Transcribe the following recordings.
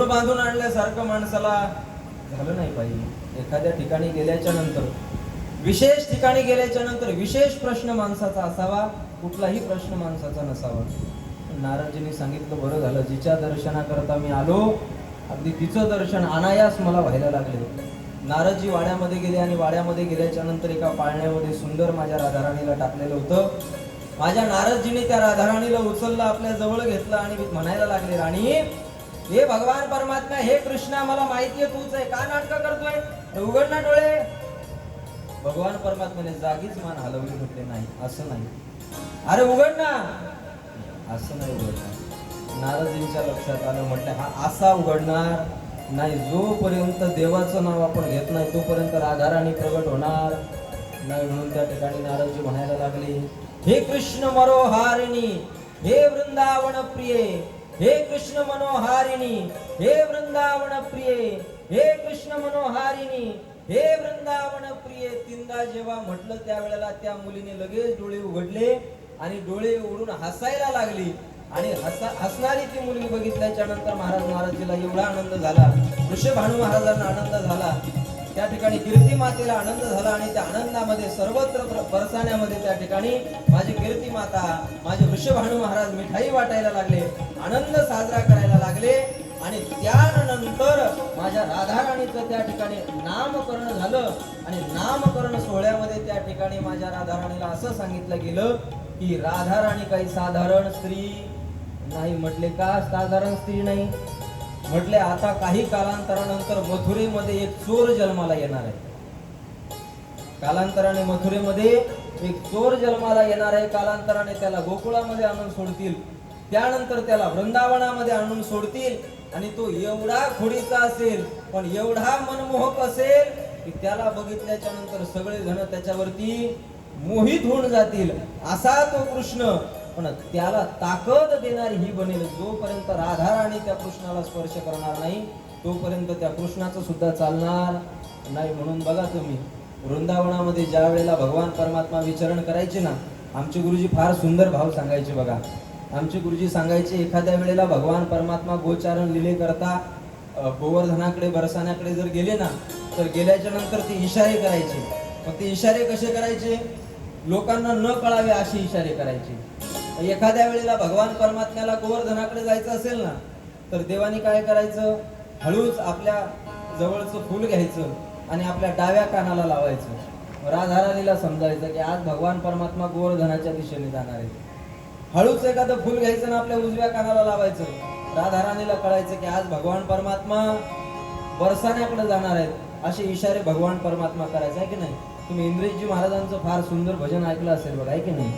बांधून आणल्यासारखं माणसाला झालं नाही पाहिजे. एखाद्या ठिकाणी गेल्याच्या नंतर, विशेष ठिकाणी गेल्याच्या नंतर विशेष प्रश्न माणसाचा असावा, कुठलाही प्रश्न माणसाचा नसावा. नारदजींनी सांगितलं, बरं झालं, जिच्या दर्शनाकरता मी आलो अगदी तिचं दर्शन अनायास मला व्हायला लागले. नारदजी वाड्यामध्ये गेले आणि वाड्यामध्ये गेल्याच्या नंतर एका पाळण्यामध्ये सुंदर माझ्या राधाराणीला टाकलेलं होतं. माझ्या नारदजीने त्या राधाराणीला उचललं, आपल्या जवळ घेतलं आणि म्हणायला लागले, राणी, हे भगवान परमात्मा, हे कृष्णा, मला माहितीये तूच आहे, का नाटक करतोय, उघड ना डोळे. भगवान परमात्म्याने जागीच मान हलवली, म्हटले नाही, असं नाही. अरे उघड ना, असं नाही उघडणार. नारदजींच्या लक्षात आलं, म्हटलं हा असा उघडणार नाही, जोपर्यंत देवाचं नाव आपण घेत नाही तोपर्यंत राधाराणी प्रगट होणार नाही. म्हणून त्या ठिकाणी नारदजी म्हणायला लागले, हे कृष्ण मनोहारिणी, हे वृंदावन प्रिये, हे कृष्ण मनोहारिणी, हे वृंदावन प्रिये, हे कृष्ण मनोहारिणी, हे वृंदावन प्रिये. तीनदा जेव्हा म्हटलं त्यावेळेला त्या मुलीने लगेच डोळे उघडले आणि डोळे उघडून हसायला लागली. आणि हसणारी ती मुलगी बघितल्याच्या नंतर महाराजांना एवढा आनंद झाला, ऋषभानू महाराजांना आनंद झाला, त्या ठिकाणी कीर्ती मातेला आनंद झाला. आणि त्या आनंदामध्ये सर्वत्र बरसाण्यामध्ये त्या ठिकाणी माझी कीर्ती माता, माझे वृषभानू महाराज मिठाई वाटायला लागले, आनंद साजरा करायला लागले. आणि त्यानंतर माझ्या राधाराणीचं त्या ठिकाणी नामकरण झालं. आणि नामकरण सोहळ्यामध्ये त्या ठिकाणी माझ्या राधाराणीला असं सांगितलं गेलं की राधाराणी काही साधारण स्त्री नाही. म्हटले, का साधारण स्त्री नाही? म्हटले, आता काही कालांतरानंतर मथुरेमध्ये एक चोर जन्माला येणार आहे. कालांतराने मथुरेमध्ये एक चोर जन्माला येणार आहे. कालांतराने त्याला गोकुळामध्ये आणून सोडतील, त्यानंतर त्याला वृंदावनामध्ये आणून सोडतील. आणि तो एवढा खोडीचा असेल, पण एवढा मनमोहक असेल की त्याला बघितल्याच्या नंतर सगळे जण त्याच्यावरती मोहित होऊन जातील. असा तो कृष्ण, पण त्याला ताकद देणारी ही बनेल. जोपर्यंत राधाराणी त्या कृष्णाला स्पर्श करणार नाही तोपर्यंत त्या कृष्णाचं सुद्धा चालणार नाही. म्हणून बघा तुम्ही, वृंदावनामध्ये ज्या वेळेला भगवान परमात्मा विचरण करायचे ना, आमचे गुरुजी फार सुंदर भाव सांगायचे बघा. आमचे गुरुजी सांगायचे, एखाद्या वेळेला भगवान परमात्मा गोचारण लिले करता गोवर्धनाकडे बरसाण्याकडे जर गेले ना, तर गेल्याच्या नंतर ते इशारे करायचे. मग ते इशारे कसे करायचे? लोकांना न कळावे असे इशारे करायचे. एखाद्या वेळेला भगवान परमात्म्याला गोवर्धनाकडे जायचं असेल ना, तर देवानी काय करायचं, हळूच आपल्या जवळचं फूल घ्यायचं आणि आपल्या डाव्या कानाला लावायचं. राधाराणीला समजायचं की आज भगवान परमात्मा गोवर्धनाच्या दिशेने जाणार आहे. हळूच एखादं फुल घ्यायचं ना आपल्या उजव्या कानाला लावायचं. राधाराणीला कळायचं की आज भगवान परमात्मा बरसाण्याकडे जाणार आहेत. असे इशारे भगवान परमात्मा करायचे, आहे की नाही? तुम्ही इंद्रजी महाराजांचं फार सुंदर भजन ऐकलं असेल बघा, आहे की नाही?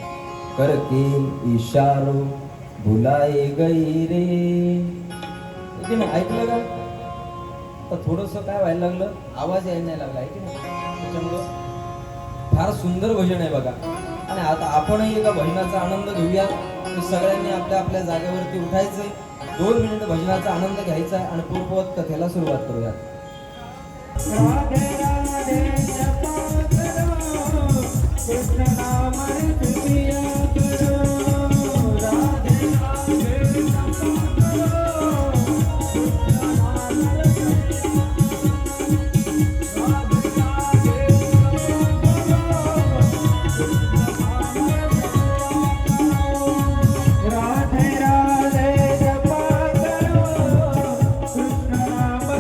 करके इशारो भुलाए गई रे, आहे की नाही? ऐकलं का? तर थोडस काय व्हायला लागलं, आवाज यायला नाही लागला, आहे की नाही? त्याच्यामुळं फार सुंदर भजन आहे बघा. आणि आता आपणही एका भजनाचा आनंद घेऊया. सगळ्यांनी आपल्या आपल्या जागेवरती उठायचंय, 2 मिनिट भजनाचा आनंद घ्यायचा आहे आणि पूर्ववत कथेला सुरुवात करूया. राधे राधे जपा करो, कृष्ण नाम प्रिया करो, राधे राधे जपा करो, कृष्ण नाम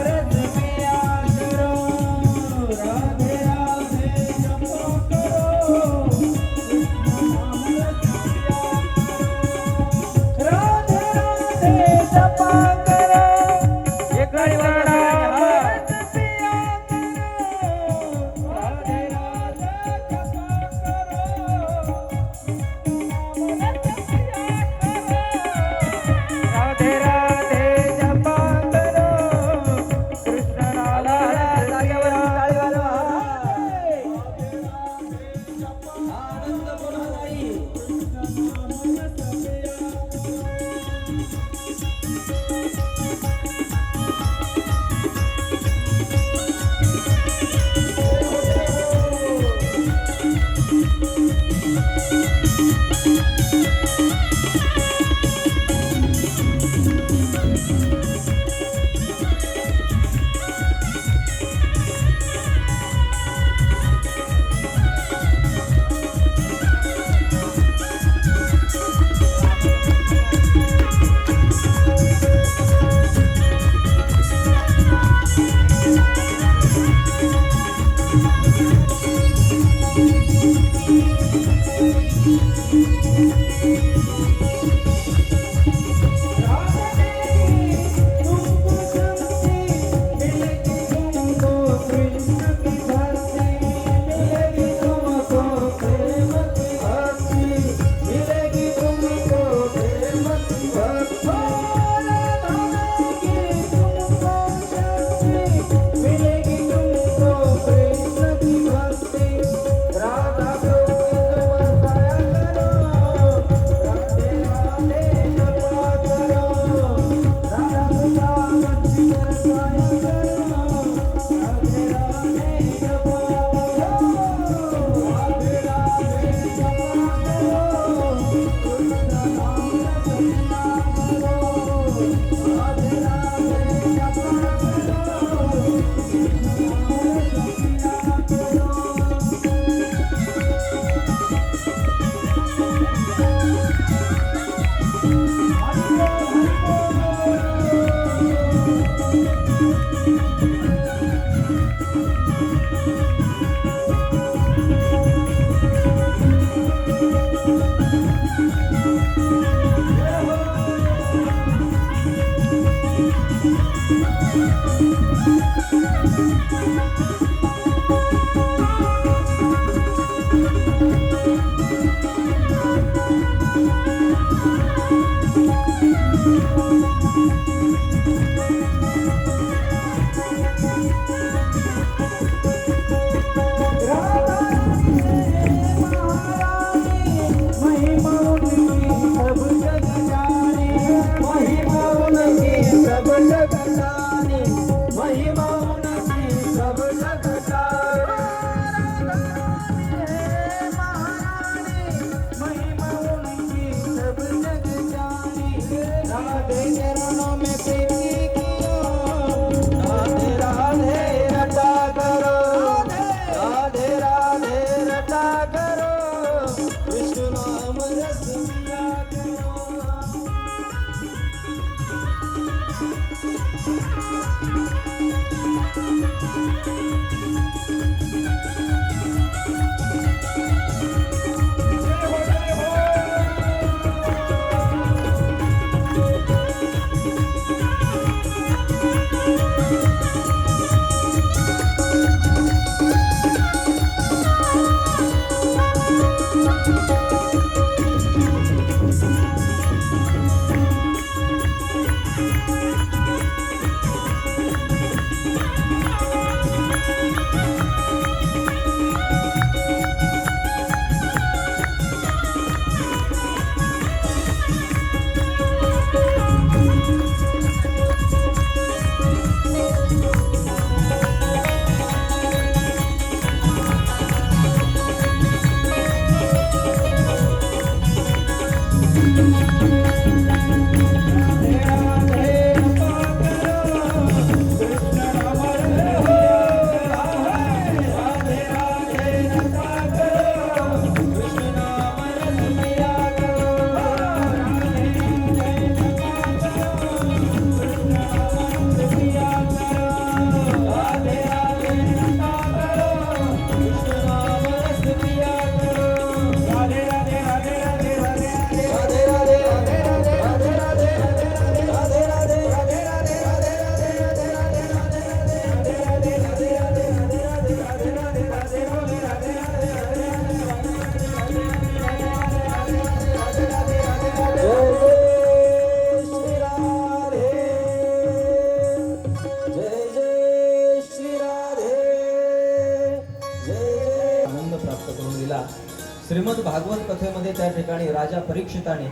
श्रीमद भागवत कथेमध्ये त्या ठिकाणी राजा परीक्षिताने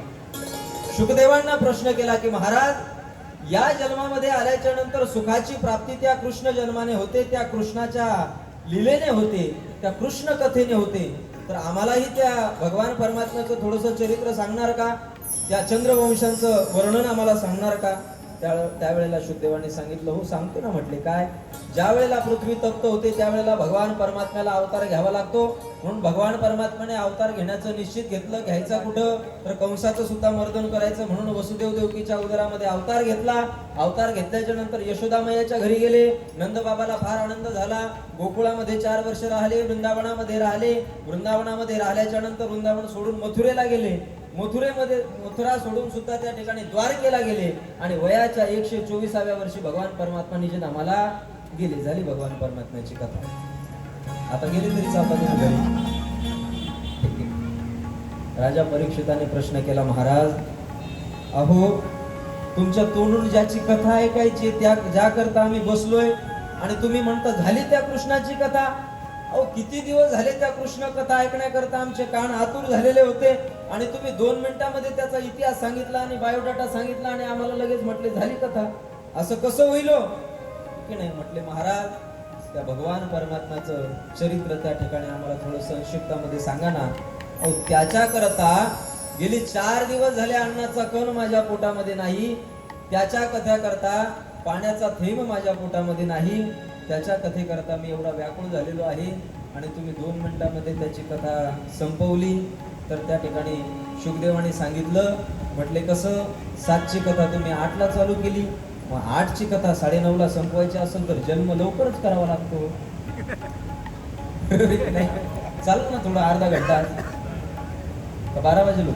शुकदेवांना प्रश्न केला की महाराज, या जन्मामध्ये आल्याच्या नंतर सुखाची प्राप्ती त्या कृष्ण जन्माने होते, त्या कृष्णाच्या लीलेने होते, त्या कृष्ण कथेने होते, तर आम्हालाही त्या भगवान परमात्म्याचं थोडंसं चरित्र सांगणार का? त्या चंद्रवंशांचं वर्णन आम्हाला सांगणार का? त्यावेळेला शुकदेवांनी सांगितलं, हो सांगतो ना. म्हटले काय? ज्या वेळेला पृथ्वी तप्त होते त्यावेळेला भगवान परमात्म्याला अवतार घ्यावा लागतो, म्हणून भगवान परमात्म्याने अवतार घेण्याचं निश्चित घेतलं. घ्यायचा कुठं? तर कंसाचं सुद्धा मर्दन करायचं म्हणून वसुदेव देवकीच्या उदरामध्ये अवतार घेतला. अवतार घेतल्याच्या नंतर यशोदामय्याच्या घरी गेले. नंदबाबाला फार आनंद झाला. गोकुळामध्ये 4 वर्ष राहिले, वृंदावनामध्ये राहिले. वृंदावनामध्ये राहिल्याच्या नंतर वृंदावन सोडून मथुरेला गेले. मथुरा सोडून सुद्धा त्या ठिकाणी द्वारकेला गेले आणि वयाच्या 124व्या वर्षी भगवान परमात्मा निज नामाला गेले. झाली भगवान परमात्म्याची कथा. आता गेले तरी चालतात घरी. राजा परीक्षिताने प्रश्न केला, महाराज अहो, तुमच्या तोंडून ज्याची कथा ऐकायची ज्या करता आम्ही बसलोय आणि तुम्ही म्हणता झाली त्या कृष्णाची कथा. अहो, किती दिवस झाले त्या कृष्ण कथा ऐकण्याकरता आमचे कान आतुर झालेले होते आणि तुम्ही 2 मिनिटांमध्ये त्याचा इतिहास सांगितला आणि बायोडाटा सांगितला आणि आम्हाला लगेच म्हटले झाली कथा. असं कसं होईल की नाही? म्हटले, महाराज त्या भगवान परमात्म्याचं चरित्र त्या ठिकाणी आम्हाला थोडं संक्षिप्तामध्ये सांगा ना. अहो, त्याच्या करता गेली 4 दिवस झाले अन्नाचा कण माझ्या पोटामध्ये नाही, त्याच्या कथा करता पाण्याचा थेंब माझ्या पोटामध्ये नाही, त्याच्या कथेकरता मी एवढा व्याकुळ झालेलो आहे आणि तुम्ही 2 मिनिटांमध्ये त्याची कथा संपवली. तर त्या ठिकाणी शुकदेवाने सांगितलं, म्हटले कसं? 7ची कथा तुम्ही 8ला चालू केली, मग 8ची कथा 9:30ला संपवायची असेल तर जन्म लवकरच करावा लागतो. नाही चालू ना थोडा अर्धा घंटा. 12 वाजलो.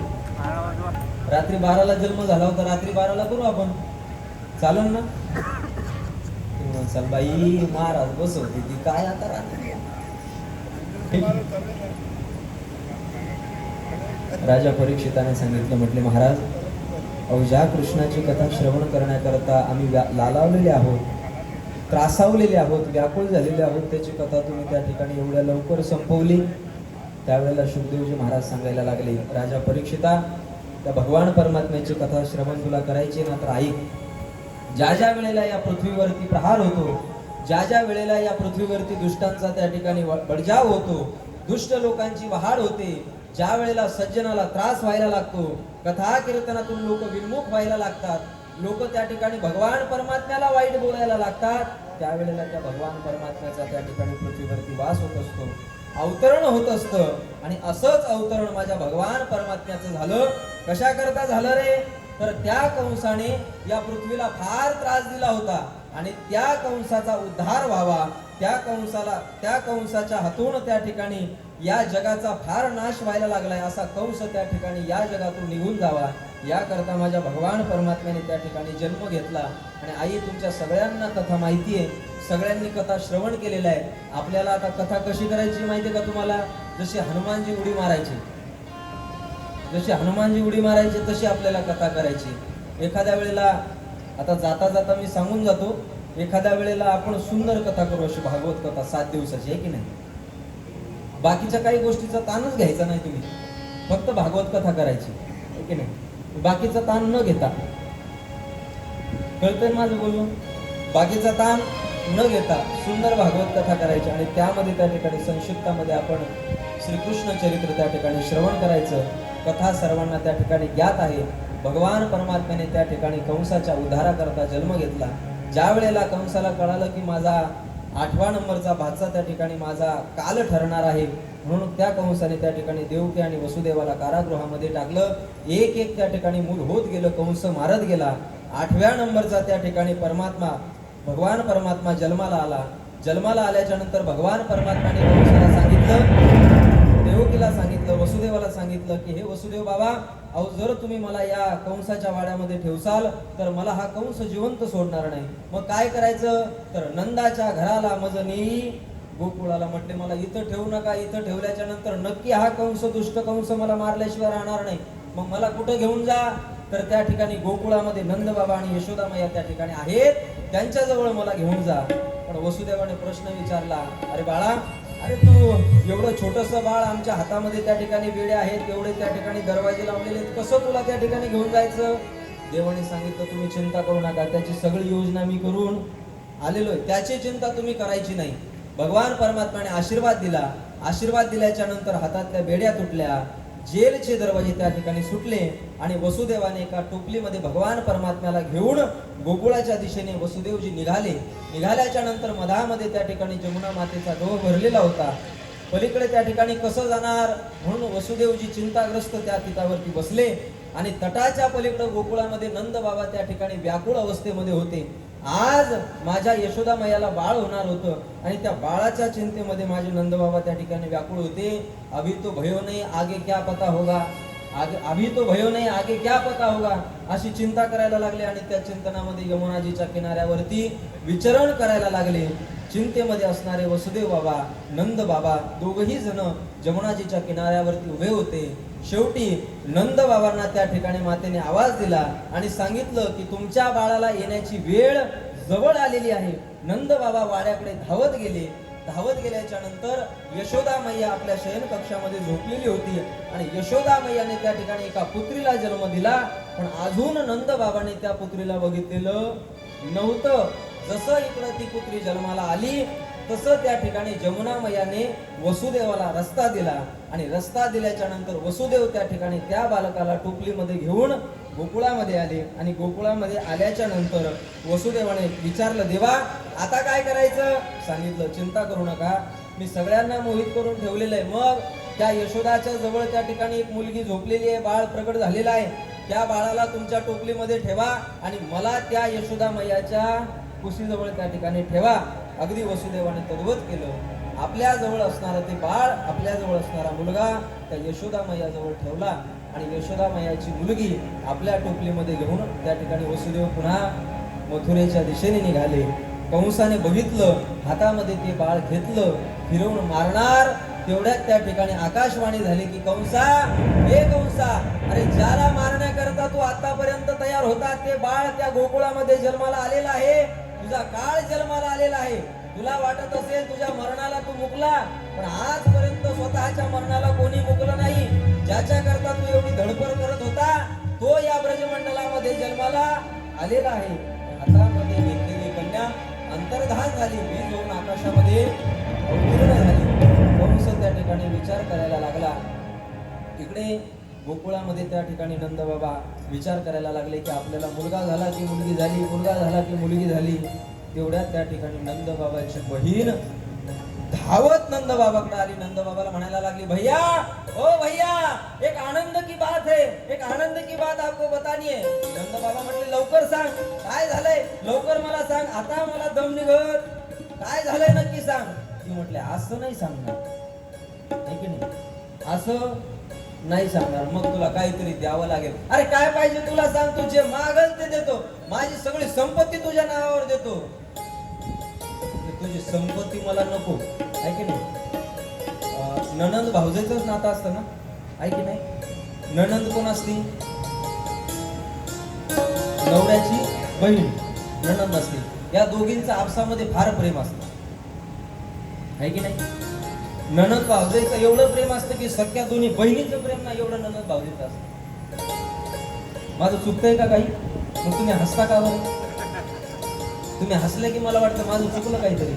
रात्री 12ला जन्म झाला होता, रात्री 12ला करू आपण. चालेल ना? चल बाई महाराज बसवते ती काय आता राहते. राजा परीक्षिताने सांगितलं, म्हटले महाराज, अहो ज्या कृष्णाची कथा श्रवण करण्याकरता आम्ही लालावलेले आहोत, त्रासावलेले आहोत, व्याकुळ झालेले आहोत, त्याची कथा तुम्ही त्या ठिकाणी एवढ्या लवकर संपवली. त्यावेळेला शुकदेवजी महाराज सांगायला लागले, राजा परीक्षिता, त्या भगवान परमात्म्याची कथा श्रवण तुला करायची ना तर ऐक. ज्या ज्या वेळेला या पृथ्वीवरती प्रहार होतो, ज्या ज्या वेळेला या पृथ्वीवरती दुष्टांचा त्या ठिकाणी बळजाव होतो, दुष्ट लोकांची वहाड होते, ज्या वेळेला सज्जनाला त्रास व्हायला लागतो, कथा कीर्तनातून लोक विन्मुख व्हायला लागतात, लोक त्या ठिकाणी भगवान परमात्म्याला वाईट बोलायला लागतात, त्यावेळेला त्या भगवान परमात्म्याचा त्या ठिकाणी पृथ्वीवरती वास होत असतो, अवतरण होत असतं. आणि असंच अवतरण माझ्या भगवान परमात्म्याचं झालं. कशा करता झालं रे? तर त्या कंसाने या पृथ्वीला फार त्रास दिला होता आणि त्या कंसाचा उद्धार व्हावा, त्या कंसाच्या हातून त्या ठिकाणी या जगाचा फार नाश व्हायला लागलाय, असा कंस त्या ठिकाणी या जगातून निघून जावा, याकरता माझ्या भगवान परमात्म्याने त्या ठिकाणी जन्म घेतला. आणि आई, तुमच्या सगळ्यांना कथा माहिती आहे, सगळ्यांनी कथा श्रवण केलेला आहे. आपल्याला आता कथा कशी करायची माहिती आहे का तुम्हाला? जशी हनुमानजी उडी मारायची, जशी हनुमानजी उडी मारायची तशी आपल्याला कथा करायची. एखाद्या वेळेला आता जाता जाता मी सांगून जातो, एखाद्या वेळेला आपण सुंदर कथा करू, अशी भागवत कथा 7 दिवसाची, आहे की नाही? बाकीच्या काही गोष्टीचा ताणच घ्यायचा नाही, तुम्ही फक्त भागवत कथा करायची, आहे की नाही? बाकीचा ताण न घेता, कळतंय माझं बोलणं? बाकीचा ताण न घेता सुंदर भागवत कथा करायची आणि त्यामध्ये त्या ठिकाणी संक्षिप्तामध्ये आपण श्रीकृष्ण चरित्र त्या ठिकाणी श्रवण करायचं. कथा सर्वांना त्या ठिकाणी ज्ञात आहे. भगवान परमात्म्याने त्या ठिकाणी कंसाच्या उद्धाराकरता जन्म घेतला. ज्या वेळेला कंसाला कळालं की माझा 8व्या नंबरचा भाचा त्या ठिकाणी माझा काल ठरणार आहे, म्हणून त्या कंसाने त्या ठिकाणी देवकी आणि वसुदेवाला कारागृहामध्ये टाकलं. एक एक त्या ठिकाणी मूल होत गेलं, कंस मारत गेला. 8व्या नंबरचा त्या ठिकाणी भगवान परमात्मा जन्माला आला. जन्माला आल्याच्या नंतर भगवान परमात्म्याने कंसाला सांगितलं, देवकीला सांगितलं, वसुदेवाला सांगितलं की हे वसुदेव बाबा, अहो जर तुम्ही मला या कंसाच्या वाड्यामध्ये ठेवसाल तर मला हा कंस जिवंत सोडणार नाही. मग काय करायचं? तर नंदाच्या घराला मज नेई. गोकुळाला म्हटले मला इथं ठेवू नका, इथं ठेवल्याच्या नंतर नक्की हा कंस, दुष्ट कंस मला मारल्याशिवाय राहणार नाही. मग मला कुठं घेऊन जा? तर त्या ठिकाणी गोकुळामध्ये नंद बाबा आणि यशोदामय्या त्या ठिकाणी आहेत, त्यांच्या जवळ मला घेऊन जा. पण वसुदेवाने प्रश्न विचारला, अरे बाळा, अरे तू एवढं छोटंसं बाळ, आमच्या हातामध्ये त्या ठिकाणी बेडे आहेत, एवढे त्या ठिकाणी दरवाजे लावलेले आहेत, कसं तुला त्या ठिकाणी घेऊन जायचं? देवाने सांगितलं तुम्ही चिंता करू नका, त्याची सगळी योजना मी करून आलेलो आहे, त्याची चिंता तुम्ही करायची नाही. भगवान परमात्म्याने आशीर्वाद दिला. आशीर्वाद दिल्याच्या नंतर हातातल्या बेड्या तुटल्या, जेलचे दरवाजे त्या ठिकाणी सुटले आणि वसुदेवाने एका टोपलीमध्ये भगवान परमात्म्याला घेऊन गोकुळाच्या दिशेने वसुदेवजी निघाले. निघाल्याच्या नंतर मधामध्ये त्या ठिकाणी जमुना मातेचा डोह भरलेला होता. पलीकडे त्या ठिकाणी कसं जाणार म्हणून वसुदेवजी चिंताग्रस्त त्या तिथावरती बसले आणि तटाच्या पलीकडे गोकुळामध्ये नंद बाबा त्या ठिकाणी व्याकुळ अवस्थेमध्ये होते. आज माझ्या यशोदामयाला बाळ होणार होतं आणि त्या बाळाच्या चिंतेमध्ये माझे नंदबाबा त्या ठिकाणी व्याकुळ होते. अभी तो भयो नहीं आगे क्या पता होगा, अभी तो भयो नहीं आगे क्या पता होगा, अशी चिंता करायला लागले आणि त्या चिंतनामध्ये यमुनाजीच्या किनाऱ्यावरती विचरण करायला लागले. चिंतेमध्ये असणारे वसुदेव बाबा, नंद बाबा दोघही जण जमुनाजीच्या किनाऱ्यावरती उभे होते. शेवटी नंद बाबांना त्या ठिकाणी मातेने आवाज दिला आणि सांगितलं की तुमच्या बाळाला येण्याची वेळ जवळ आलेली आहे. नंद बाबा वाड्याकडे धावत गेले. धावत गेल्याच्या नंतर यशोदा मैया आपल्या शयन कक्षामध्ये झोपलेली होती आणि यशोदा मैयाने त्या ठिकाणी एका पुत्रीला जन्म दिला. पण अजून नंद बाबाने त्या पुत्रीला बघितलेलं नव्हतं. जसं इकडं ती पुत्री जन्माला आली तसं त्या ठिकाणी जमुना मैयाने वसुदेवाला रस्ता दिला आणि रस्ता दिल्याच्या नंतर वसुदेव त्या ठिकाणी त्या बालकाला टोपलीमध्ये घेऊन गोकुळामध्ये आले आणि गोकुळामध्ये आल्याच्या नंतर वसुदेवाने विचारलं, देवा आता काय करायचं? सांगितलं, चिंता करू नका, मी सगळ्यांना मोहित करून ठेवलेलं आहे. मग त्या यशोदाच्या जवळ त्या ठिकाणी एक मुलगी झोपलेली आहे, बाळ प्रगट झालेला आहे, त्या बाळाला तुमच्या टोपलीमध्ये ठेवा आणि मला त्या यशोदा मैयाच्या कुशीजवळ त्या ठिकाणी ठेवा. अगदी वसुदेवाने तद्वत केलं. आपल्या जवळ असणारं ते बाळ, आपल्या जवळ असणारा मुलगा त्या यशोदा मैयाजवळ ठेवला आणि यशोदा मैयाची मुलगी आपल्या टोपलीमध्ये घेऊन त्या ठिकाणी वसुदेव पुन्हा मथुरेच्या दिशेने निघाले. कंसाने बघितलं, हातामध्ये ते बाळ घेतलं, फिरवून मारणार. तेवढ्यात त्या ठिकाणी आकाशवाणी झाली की कंसा, हे कंसा, अरे ज्याला मारण्याकरता तू आतापर्यंत तयार होता ते बाळ त्या गोकुळामध्ये जन्माला आलेला आहे. तुझा काळ जन्माला आलेला आहे. तुला वाटत असेल तुझ्या मरणाला तू मुकला, पण आजपर्यंत स्वतःच्या मरणाला कोणी मुकलं नाही. ज्याच्या करता तू एवढी धडपड करत होता तो या ब्रजमंडलामध्ये जन्माला आलेला आहे. हातामध्ये घेतलेली कन्या अंतर्धान झाली, वीज होऊन आकाशामध्ये अवतीर्ण झाली. कंस त्या ठिकाणी विचार करायला लागला. इकडे गोकुळामध्ये त्या ठिकाणी नंद बाबा विचार करायला लागले की आपल्याला मुलगा झाला की मुलगी झाली, मुलगा झाला की मुलगी झाली. तेवढ्यात त्या ठिकाणी नंद बाबाची बहीण धावत नंद बाबाकडे आली. नंद बाबाला म्हणायला लागली, भैया, ओ भैया, एक आनंद की बात है, एक आनंद की बात आपको बतानी है. नंद बाबा म्हटले, लवकर सांग, काय झालंय, लवकर मला सांग, आता मला दम निघत, काय झालंय नक्की सांग. ती म्हटले, असं नाही सांगणार, आहे की नाही, असं नाही सांगणार, मग तुला काहीतरी द्यावं लागेल. अरे काय पाहिजे तुला सांग, तू जे मागल ते देतो, माझी सगळी संपत्ती तुझ्या नावावर देतो. तुझी संपत्ती मला नको, आहे की नाही. नणंद भाऊजेचंच नातं असतं ना, आहे की नाही. नणंद कोण असती, नवऱ्याची बहीण नणंद असते. या दोघींचं आपसामध्ये फार प्रेम असतं, आहे की नाही. नणंद भाऊजेचं एवढं प्रेम असतं की सख्या दोन्ही बहिणीचं प्रेम नाही एवढं नणंद भाऊजेचं असतं. माझं चुकतंय का काही, मग तुम्ही हसता का बरं. तुम्ही हसले की मला वाटतं माझं चुकलं काहीतरी.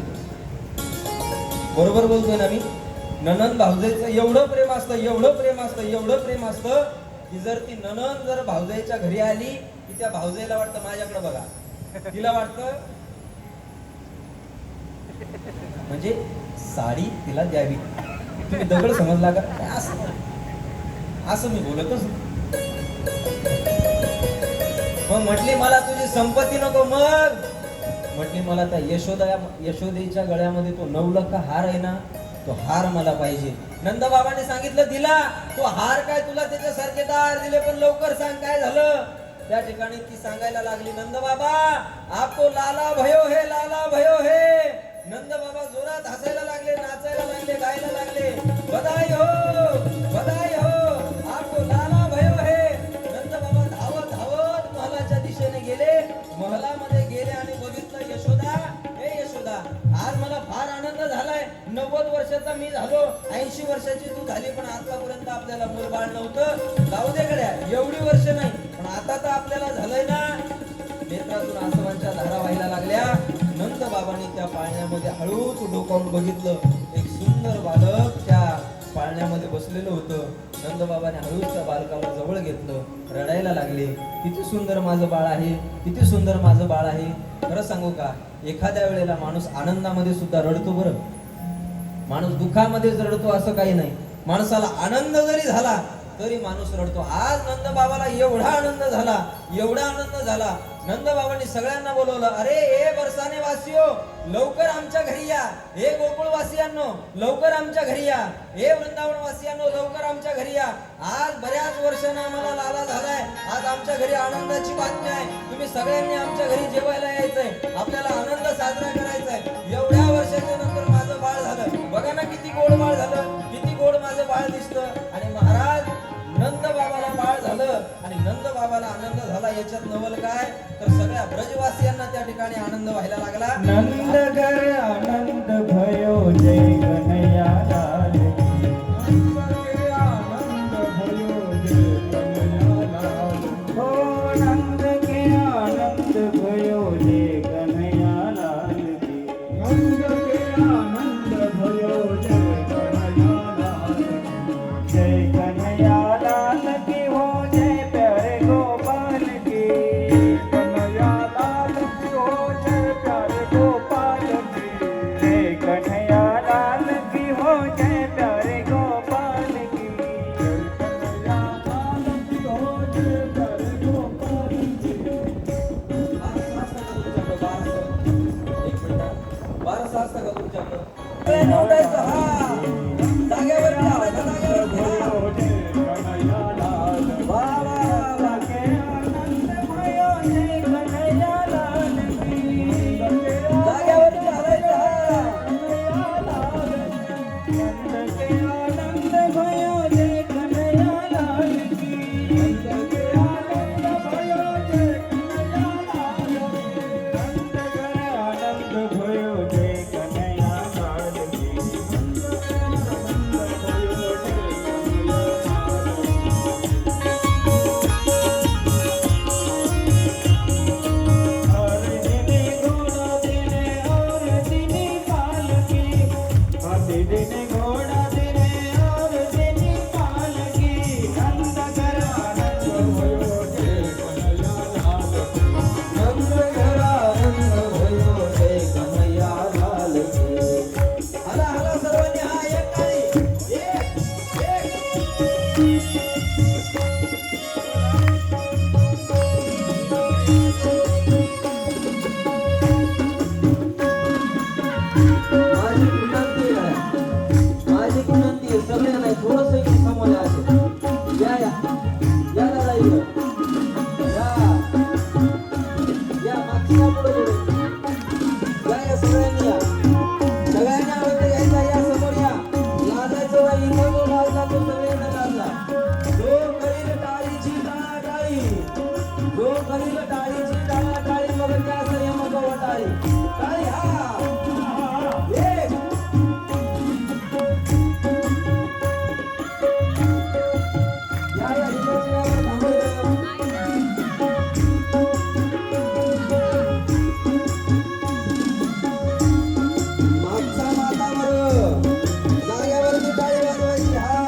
बरोबर बोलतोय ना मी. नणंद भाऊजेचं एवढं प्रेम असतं, एवढं प्रेम असतं, एवढं प्रेम असतं की जर ती नणंद जर भाऊजेच्या घरी आली की त्या भाऊजेला वाटतं माझ्याकडे बघा, तिला वाटतं म्हणजे साडी तिला द्यावी. तुम्ही दगड समजला का, असं मी बोलतच. मग म्हटली मला तुझी संपत्ती नको, मग म्हटली मला त्या यशोदेच्या गळ्यामध्ये तो 9 लाख हार आहे ना, तो हार मला पाहिजे. नंदबाबाने सांगितलं दिला. तो हार काय तुला त्याच्यासारखे दार दिले, पण लवकर सांग काय झालं. त्या ठिकाणी ती सांगायला लागली, नंदबाबा आपको लाला भयो है, लाला भयो है. नंदबाबा जोरात हसायला लागले, नाचायला लागले, गायला लागले, बधाई हो, बधाई हो, आपको लाला भयो है. नंदबाबा धावत धावत महलाच्या दिशेने गेले. महलामध्ये गेले आणि बघितलं, यशोदा, हे यशोदा, आज मला फार आनंद झालाय. 90 वर्षाचा मी झालो, 80 वर्षाची तू झाली, पण आतापर्यंत आपल्याला मूलबाळ नव्हतं. जाऊ दे गड्या, एवढी वर्ष नाही, पण आता तर आपल्याला झालंय ना. नेत्रातून आसमानच्या धारा व्हायला लागल्या. नंद बाबांनी त्या पाळण्यामध्ये हळूच डोकावून बघितलं. एक सुंदर बालक त्या पाळण्यामध्ये बसलेलं होतं. नंद बाबाने हळूच त्या बालकाला जवळ घेतलं, रडायला लागले. किती सुंदर माझं बाळ आहे, किती सुंदर माझं बाळ आहे. खरं सांगू का, एखाद्या वेळेला माणूस आनंदामध्ये सुद्धा रडतो बरं. माणूस दुःखामध्येच रडतो असं काही नाही. माणसाला आनंद जरी झाला तरी माणूस रडतो. आज नंद बाबाला एवढा आनंद झाला, एवढा आनंद झाला. नंद बाबांनी सगळ्यांना बोलवलं. अरे हे बरसाने वासियो, लवकर आमच्या घरी या. हे गोकुळ वासियांनो, लवकर आमच्या घरी या. हे वृंदावन वासियांनो, लवकर आमच्या घरी या. आज बऱ्याच वर्षांना आम्हाला लाला झालाय. आज आमच्या घरी आनंदाची बातमी आहे. तुम्ही सगळ्यांनी आमच्या घरी जेवायला यायचंय, आपल्याला आनंद साजरा करायचा आहे. एवढ्या वर्षाच्या नंतर माझं बाळ झालं. बघा ना किती गोड बाळ झालं, किती गोड माझं बाळ दिसतं. आणि महाराज नंद बाबाला बाळ झालं आणि नंद बाबाला आनंद झाला. याच्यात नवल काय, तर सगळ्या ब्रजवासियांना त्या ठिकाणी आनंद व्हायला लागला. नंद घर आनंद भयो, जय कन्हैया लाल की. नंद के आनंद भयो, जय कन्हैया लाल की. हो नंद के आनंद भयो, जय कन्हैया लाल की. नंद के आनंद भयो, जय कन्हैया लाल की. जय कन्हैया लाल की हो, जय प्यारे गोपाल की. कन्हैया लाल की हो, जय प्यारे गोपाल की. जय कन्हैया लाल की हो, जय प्यारे गोपाल की. जय कन्हैया लाल की हो, जय प्यारे गोपाल की. बारसं असतं का तुमच्याकडं? नोटायचं, हा जागेवर ठेवायचं, जागेवर ठेवा. जाग्यावर टाळी हा. एक. या इकडच्या गावात थांबायचं. मागचा मातावर जाग्यावरती टाळी वाजवायची हा.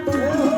जय हो.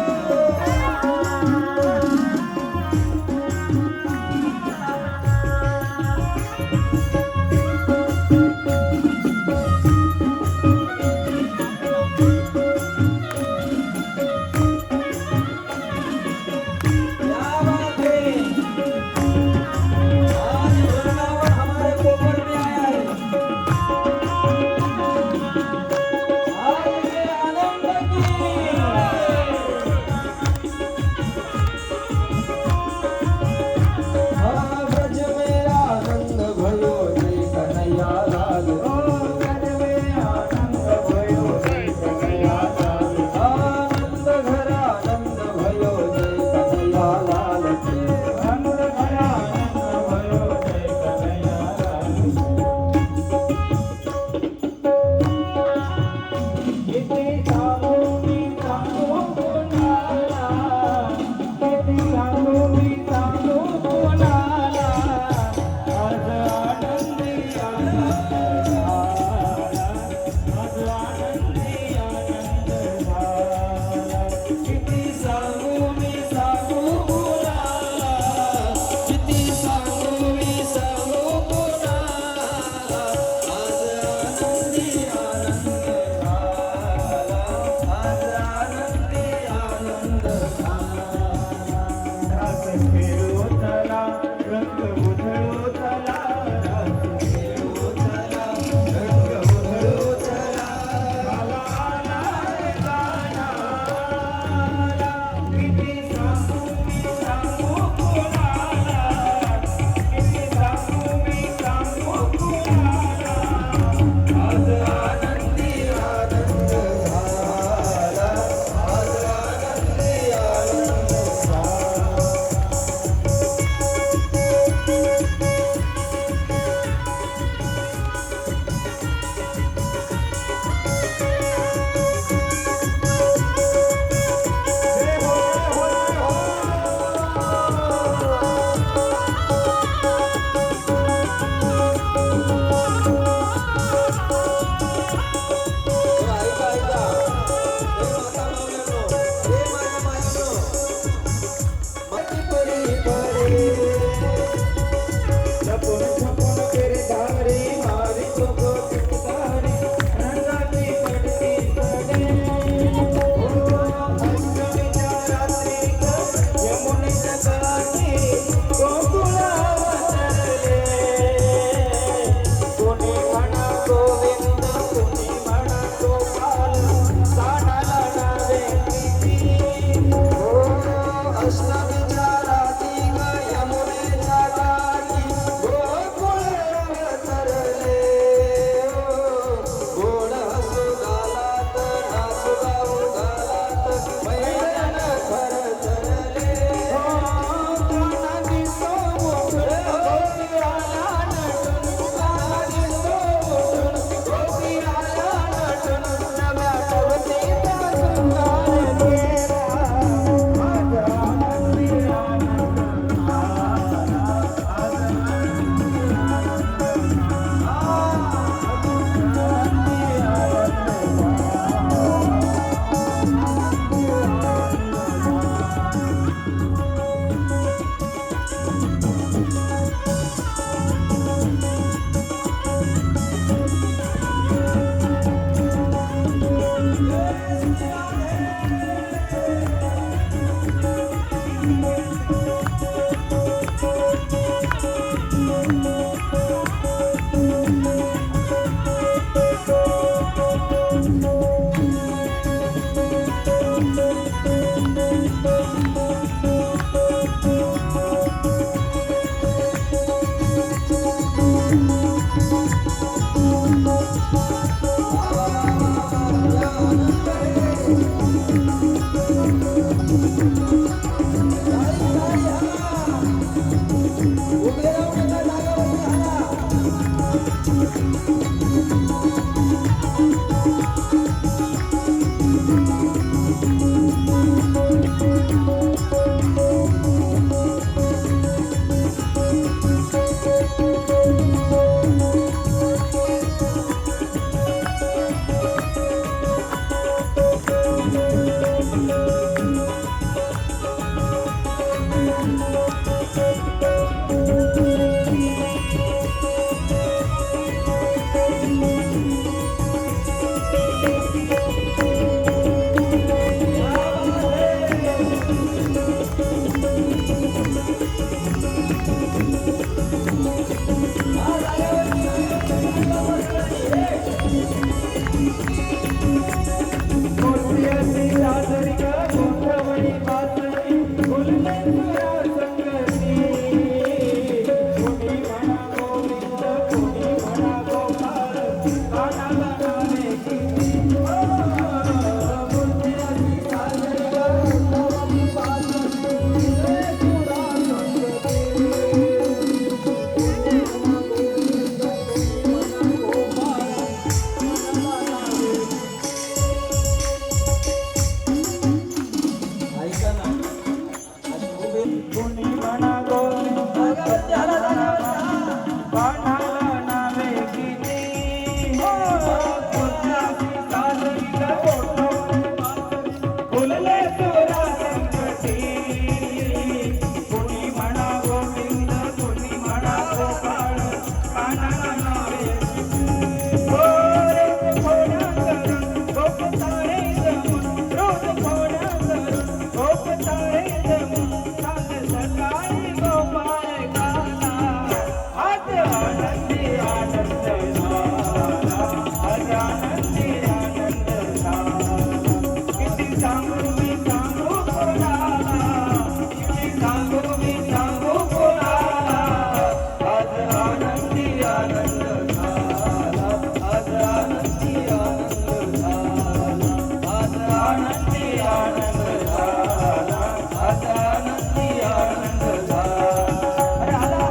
उभे राहू नका, जागावरती राहा. मोठ्याची सासरी ग मोठवणी बासरी फुलले तुला संगती कोणी म्हणा गोविंद कोणी म्हणा गोपाळ कानाला नावे किती मोठ्याची सासरी ग मोठवणी बासरी फुलले तुला संगती ऐका ना, आता उभे कोणी म्हणा गोविंद जागावरती हाला, जागावरती हाला. कानाला नावे किती मोठ्याची सासरी ग मोठवणी बासरी फुलले तुला संगती कोणी म्हणा गोविंद कोणी म्हणा गोपाळ कानाला नावे रोज फोड्या करून गोप तारे जमून रोज फोड्या करून गोप तारे जमून काल सकाळी गोपाळ गाला आज आनंदी आनंद झाला आज आनंदी आनंद झाला किती सांगू मी सांगू कोणाला किती सांगू मी सांगू कोणाला आज आनंदी आनंद झाला आज आनंदी आनंद झाला आज आनंदी आनंद झाला आज आनंदी आनंद झाला अरे आला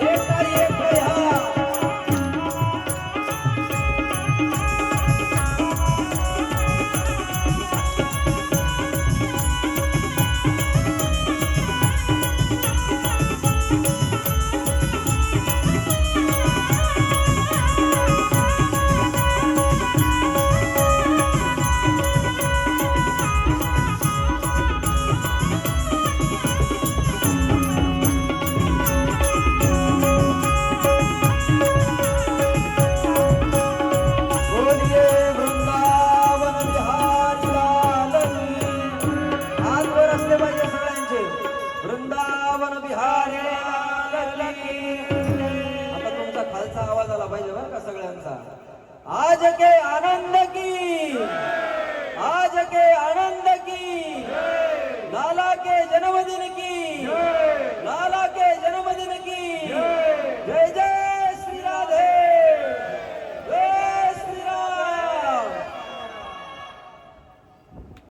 एक हाला. बोलिए वृंदावन बिहारी लाल की. हात वर असले पाहिजे सगळ्यांचे. वृंदावन बिहारी लाल की. आता तुमचा खालचा आवाज आला पाहिजे बरं का सगळ्यांचा. आज के आनंद की